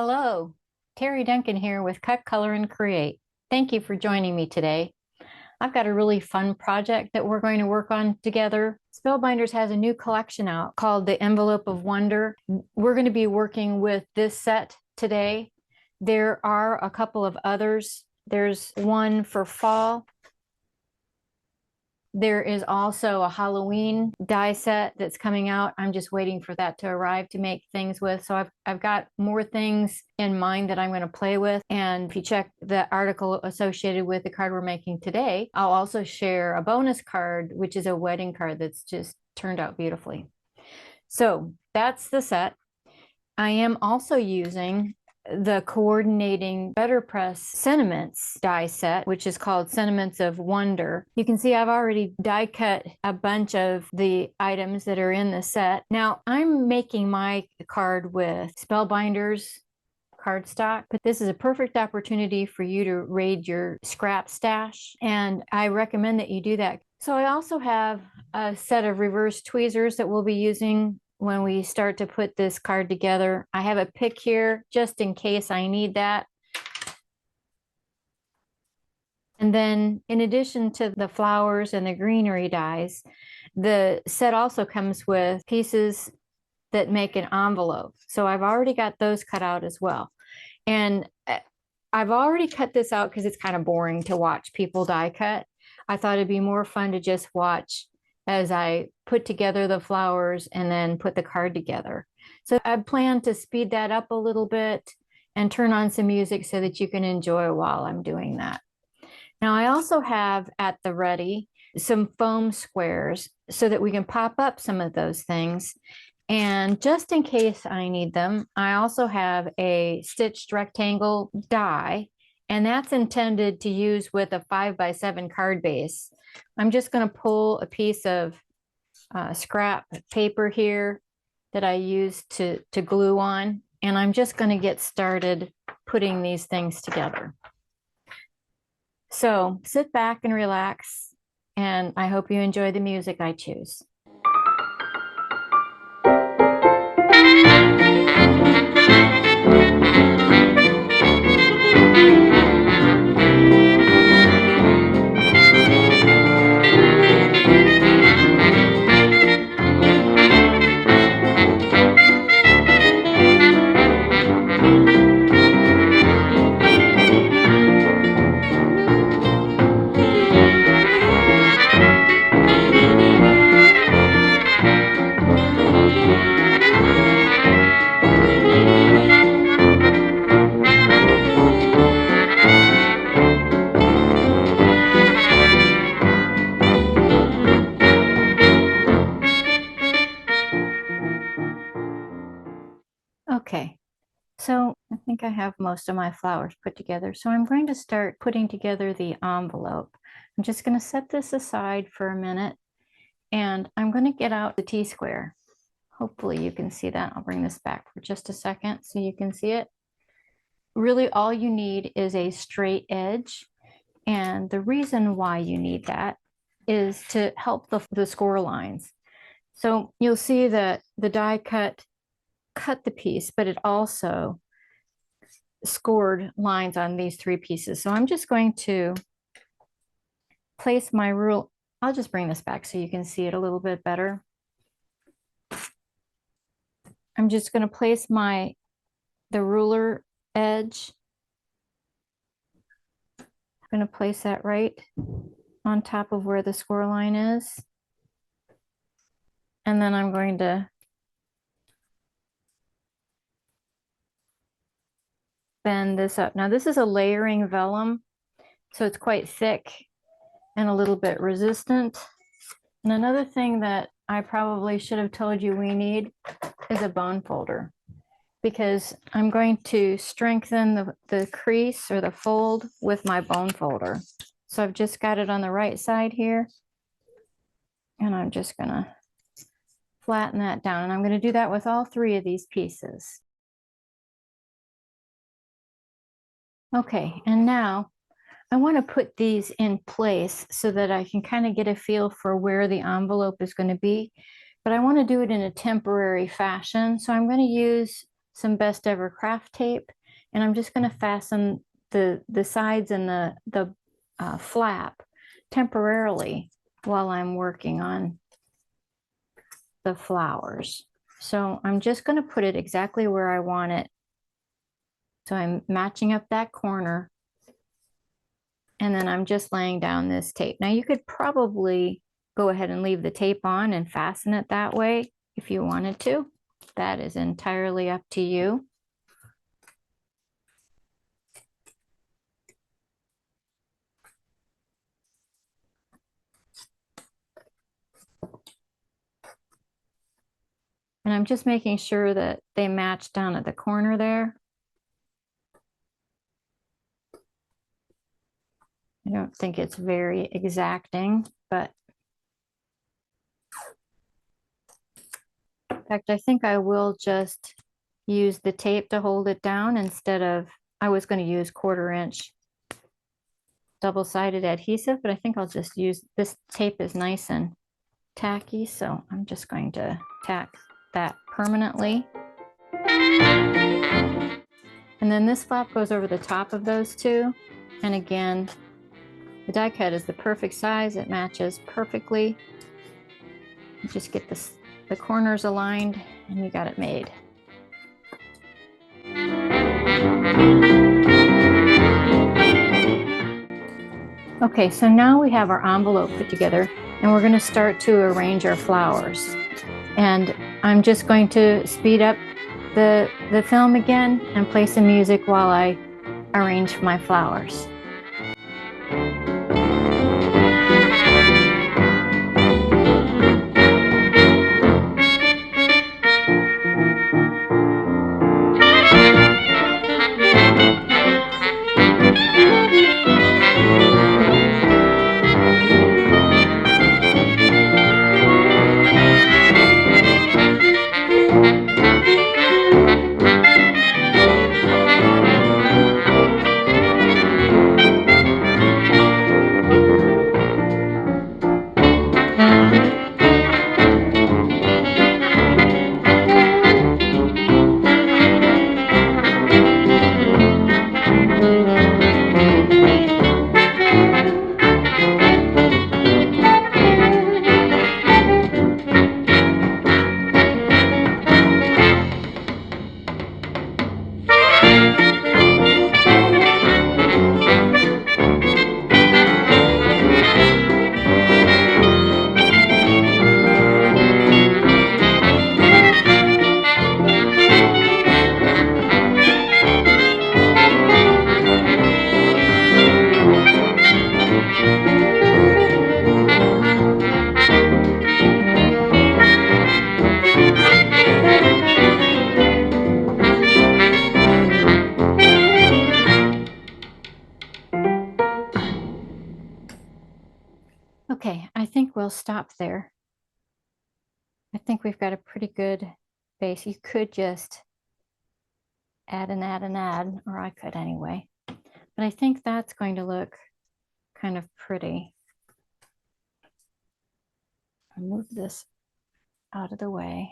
Hello, Terry Duncan here with Cut, Color, and Create. Thank you for joining me today. I've got a really fun project that we're going to work on together. Spellbinders has a new collection out called The Envelope of Wonder. We're going to be working with this set today. There are a couple of others. There's one for fall. There is also a Halloween die set that's coming out. I'm just waiting for that to arrive to make things with. So I've got more things in mind that I'm going to play with. And if you check the article associated with the card we're making today, I'll also share a bonus card, which is a wedding card that's just turned out beautifully. So that's the set. I am also using the coordinating Better Press Sentiments die set, which is called Sentiments of Wonder. You can see I've already die cut a bunch of the items that are in the set. Now I'm making my card with Spellbinders cardstock, but this is a perfect opportunity for you to raid your scrap stash, and I recommend that you do that. So I also have a set of reverse tweezers that we'll be using when we start to put this card together. I have a pick here just in case I need that. And then in addition to the flowers and the greenery dies, the set also comes with pieces that make an envelope. So I've already got those cut out as well. And I've already cut this out because it's kind of boring to watch people die cut. I thought it'd be more fun to just watch as I put together the flowers and then put the card together. So I plan to speed that up a little bit and turn on some music so that you can enjoy while I'm doing that. Now I also have at the ready some foam squares so that we can pop up some of those things. And just in case I need them, I also have a stitched rectangle die, and that's intended to use with a 5x7 card base. I'm just going to pull a piece of scrap paper here that I use to glue on, and I'm just going to get started putting these things together. So sit back and relax, and I hope you enjoy the music I choose. Okay, so I think I have most of my flowers put together. So I'm going to start putting together the envelope. I'm just going to set this aside for a minute, and I'm going to get out the T-square. Hopefully you can see that. I'll bring this back for just a second so you can see it. Really, all you need is a straight edge. And the reason why you need that is to help the score lines. So you'll see that the die cut the piece, but it also scored lines on these three pieces. So I'm just going to place my rule. I'll just bring this back so you can see it a little bit better. I'm just going to place the ruler edge. I'm going to place that right on top of where the score line is. And then I'm going to bend this up. Now this is a layering vellum, so it's quite thick and a little bit resistant. And another thing that I probably should have told you we need is a bone folder, because I'm going to strengthen the crease or the fold with my bone folder. So I've just got it on the right side here, and I'm just gonna flatten that down. And I'm going to do that with all three of these pieces. Okay, and now I want to put these in place so that I can kind of get a feel for where the envelope is going to be, but I want to do it in a temporary fashion. So I'm going to use some Best Ever Craft tape, and I'm just going to fasten the sides and the flap temporarily while I'm working on the flowers. So I'm just going to put it exactly where I want it. So I'm matching up that corner, and then I'm just laying down this tape. Now you could probably go ahead and leave the tape on and fasten it that way if you wanted to. That is entirely up to you. And I'm just making sure that they match down at the corner there. I don't think it's very exacting, but in fact, I think I will just use the tape to hold it down instead of, I was going to use 1/4 inch double-sided adhesive, but I think I'll just use, this tape is nice and tacky, so I'm just going to tack that permanently. And then this flap goes over the top of those two. And again, the die cut is the perfect size. It matches perfectly. You just get the corners aligned and you got it made. Okay, so now we have our envelope put together and we're going to start to arrange our flowers. And I'm just going to speed up the film again and play some music while I arrange my flowers. Okay, I think we'll stop there. I think we've got a pretty good base. You could just add and add and add, or I could anyway. But I think that's going to look kind of pretty. I'll move this out of the way.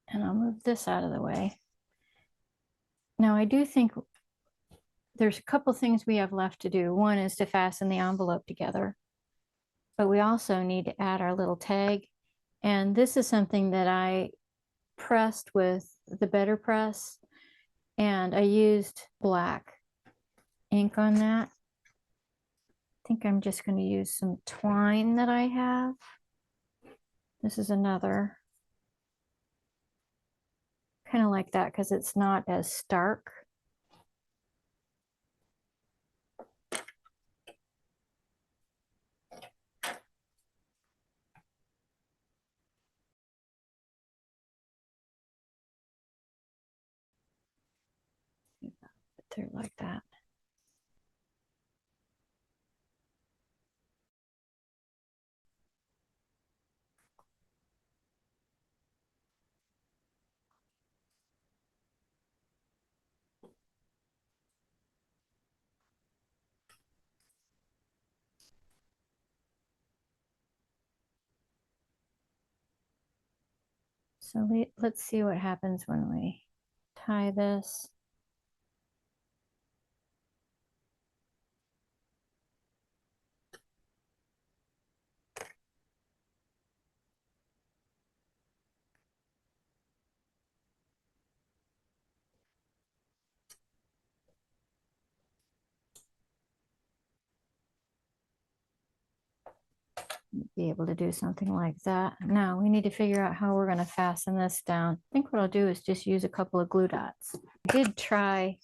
And I'll move this out of the way. Now I do think there's a couple things we have left to do. One is to fasten the envelope together, but we also need to add our little tag. And this is something that I pressed with the Better Press, and I used black ink on that. I think I'm just going to use some twine that I have. This is another, kind of like that because it's not as stark. Through like that. So let's see what happens when we tie this. Be able to do something like that. Now we need to figure out how we're going to fasten this down. I think what I'll do is just use a couple of glue dots. I did try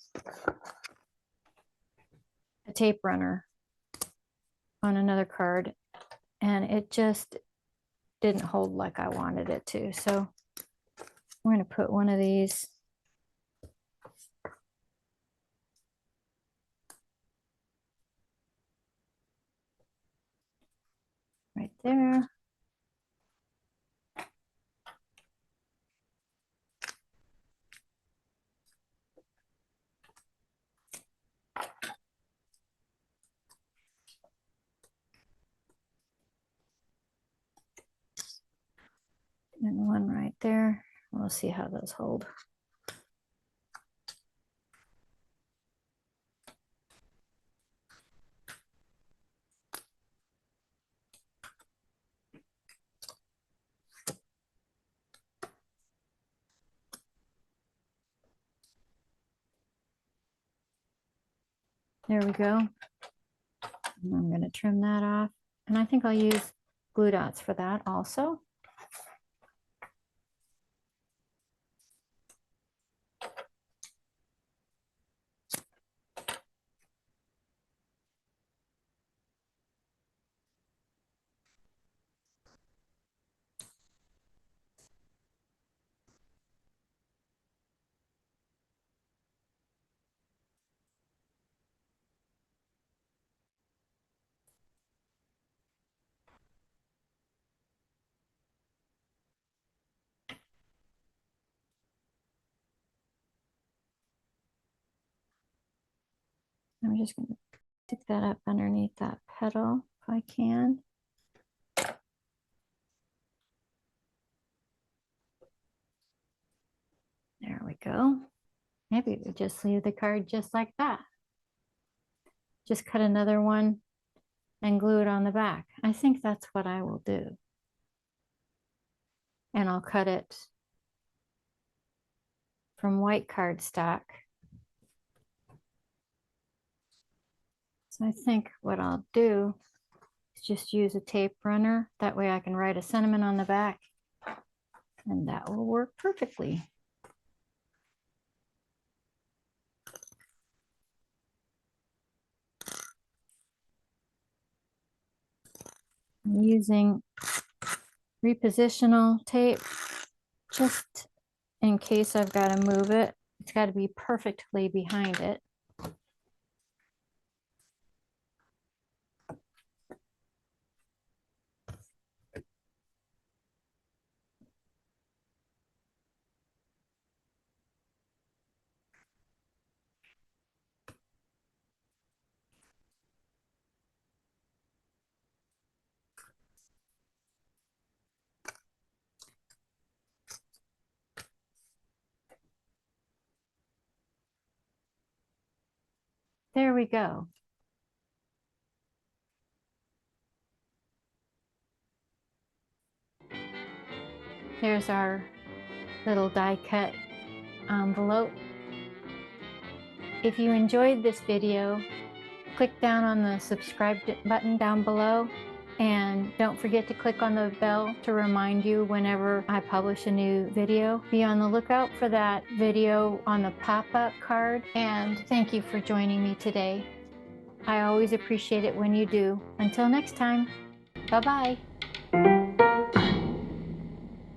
a tape runner on another card and it just didn't hold like I wanted it to. So we're going to put one of these right there. And one right there. We'll see how those hold. There we go. And I'm going to trim that off. And I think I'll use glue dots for that also. I'm just going to stick that up underneath that petal if I can. There we go. Maybe we just leave the card just like that. Just cut another one and glue it on the back. I think that's what I will do. And I'll cut it from white cardstock. So I think what I'll do is just use a tape runner. That way I can write a sentiment on the back and that will work perfectly. I'm using repositional tape just in case I've got to move it. It's got to be perfectly behind it. There we go. There's our little die cut envelope. If you enjoyed this video, click down on the subscribe button down below and don't forget to click on the bell to remind you whenever I publish a new video. Be on the lookout for that video on the pop-up card, and thank you for joining me today. I always appreciate it when you do. Until next time, bye-bye.